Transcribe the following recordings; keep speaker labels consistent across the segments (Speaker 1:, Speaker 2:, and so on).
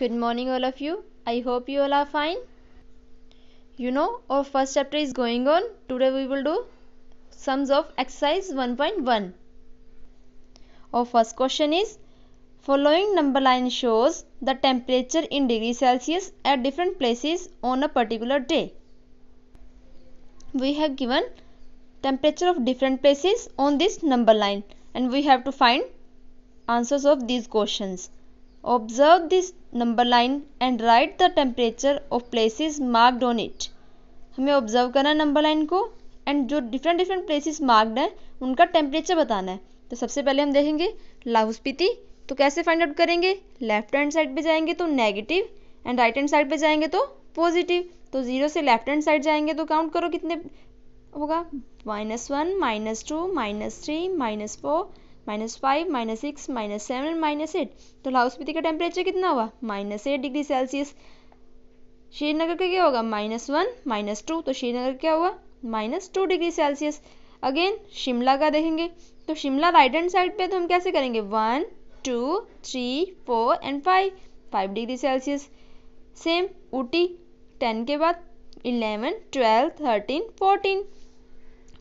Speaker 1: Good morning, all of you. I hope you all are fine. You know, our first chapter is going on. Today we will do sums of exercise 1.1. Our first question is, following number line shows the temperature in degrees Celsius at different places on a particular day. We have given temperature of different places on this number line and we have to find answers of these questions. Observe this number line and write the temperature of places marked on it. हमें observe करना है number line को and जो different places marked है उनका temperature बताना है. तो सबसे पहले हम देखेंगे लाहौल स्पीति. तो कैसे फाइंड आउट करेंगे? लेफ्ट हैंड साइड पे जाएंगे तो negative and right hand side पे जाएंगे तो पॉजिटिव. तो 0 से लेफ्ट हैंड साइड जाएंगे तो काउंट करो कितने होगा. -1, -2, -3, -4, -5, -6, -7, -8. तो लाहौल स्पीति का टेम्परेचर कितना हुआ? -8 डिग्री सेल्सियस. श्रीनगर का क्या होगा? -1, -2. तो श्रीनगर क्या हुआ? -2 डिग्री सेल्सियस. अगेन शिमला का देखेंगे तो शिमला राइट हैंड साइड पे. तो हम कैसे करेंगे? 1, 2, 3, 4 and 5 degree Celsius. Same Ooty 10 के बाद 11, 12, 13,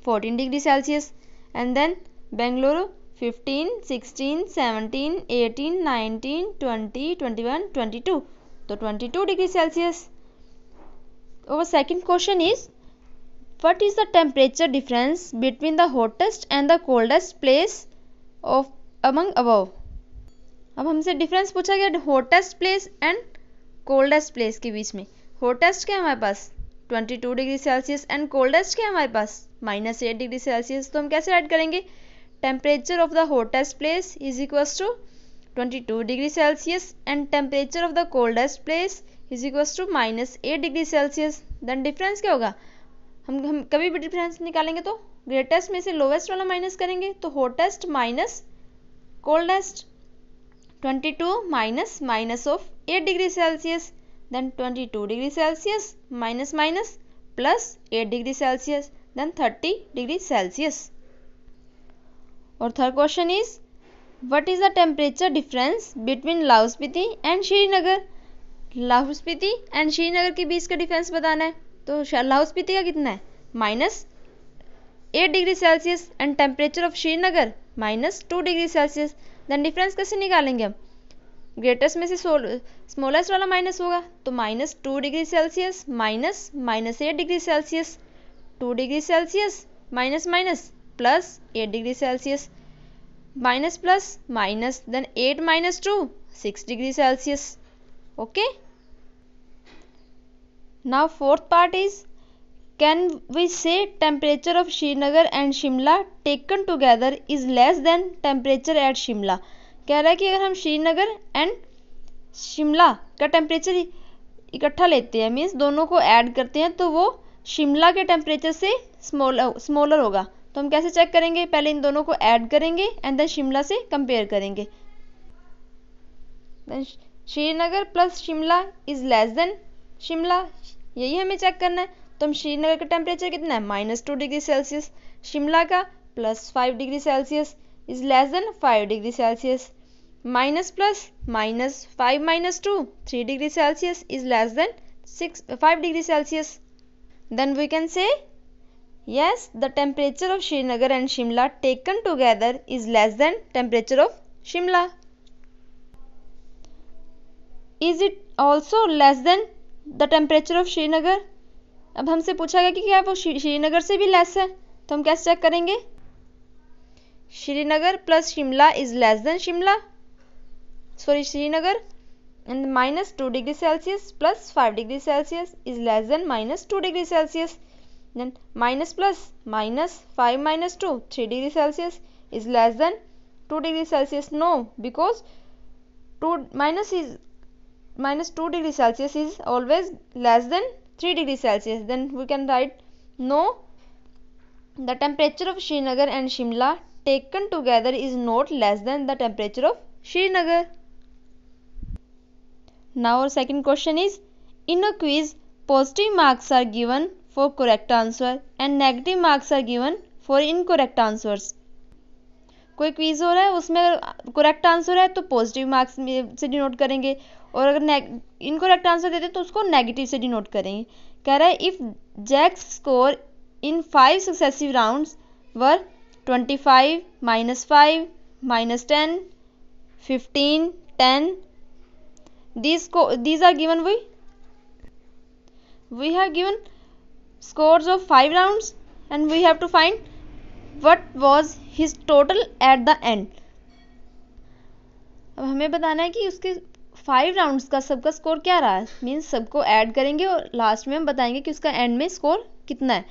Speaker 1: 14 degree Celsius. And then Bengaluru 15, 16, 17, 18, 19, 20, 21, 22. तो 22 degree Celsius. Our second question is, what is the temperature difference between the hottest and the coldest place of among above? अब हमसे डिफरेंस पूछा गया hottest place and coldest place के बीच में. Hottest क्या हमारे पास 22 degree Celsius and coldest क्या हमारे पास -8 डिग्री सेल्सियस. तो हम कैसे राइट करेंगे? Temperature of the hottest place is equals to 22 degree Celsius and temperature of the coldest place is equals to -8 degree Celsius. Then difference क्या होगा? हम कभी भी डिफरेंस निकालेंगे तो ग्रेटेस्ट में से लोवेस्ट वाला माइनस करेंगे. तो hottest minus coldest 22 minus of 8 degree Celsius. Then 22 degree Celsius minus plus 8 degree Celsius. Then 30 degree Celsius. और third question is, what is the temperature difference between Lahaul Spiti and Srinagar? Lahaul Spiti and Srinagar के बीच का difference बताना है. तो लाहौल स्पीति का कितना है? -8 degree Celsius and temperature of Srinagar -2 degree Celsius. Then difference कैसे निकालेंगे हम? ग्रेटेस्ट में से स्मॉलेस्ट वाला माइनस होगा. तो -2 degree Celsius -8 degree Celsius. 2 degree Celsius minus plus 8 degree Celsius. Minus plus minus. Then 8 - 2 6 degree Celsius. Okay, now fourth part is, can we say temperature of Srinagar and Shimla taken together is less than temperature at Shimla? कह रहा है कि अगर हम Srinagar and Shimla का temperature इकट्ठा लेते हैं, मीन्स दोनों को ऐड करते हैं, तो वो शिमला के टेम्परेचर से स्मॉलर होगा. तो हम कैसे चेक करेंगे? पहले इन दोनों को ऐड करेंगे एंड देन शिमला से कंपेयर करेंगे. Srinagar plus Shimla is less then Shimla, यही हमें चेक करना है. तो हम श्रीनगर का टेम्परेचर कितना है? -2 डिग्री सेल्सियस. शिमला का +5 degree Celsius is less than 5 degree Celsius. Minus plus minus 5 - 2 3 degree Celsius is less than 5 degree Celsius. Then we can say yes, the temperature of Srinagar and Shimla taken together is less than temperature of Shimla. Is it also less than the temperature of Srinagar? अब हमसे पूछा गया कि क्या वो श्रीनगर से भी less है. तो हम कैसे चेक करेंगे? Srinagar plus Shimla is less then Srinagar and -2 degree Celsius plus 5 degree Celsius is less then -2 degree Celsius. Then minus plus minus 5 - 2 3 degree Celsius is less than 2 degree Celsius. No, because -2 degree Celsius is always less than 3 degree Celsius. Then we can write no, the temperature of Srinagar and Shimla taken together is not less than the temperature of Srinagar. Now our second question is, in a quiz positive marks are given for correct answer and negative marks are given for incorrect answers. कोई quiz हो रहा है, उसमें अगर correct answer है तो positive marks से denote करेंगे और अगर इनकरेक्ट आंसर देते तो उसको नेगेटिव से डिनोट करेंगे। कह रहा है if Jack's score in 5 successive rounds were 25 -5 -10 15 10 these are given we have given scores of 5 rounds and we have to find what was his total at the end। अब हमें बताना है कि उसके 5 राउंड्स का सबका स्कोर क्या रहा है। मीन्स सबको ऐड करेंगे और लास्ट में हम बताएंगे कि उसका एंड में स्कोर कितना है।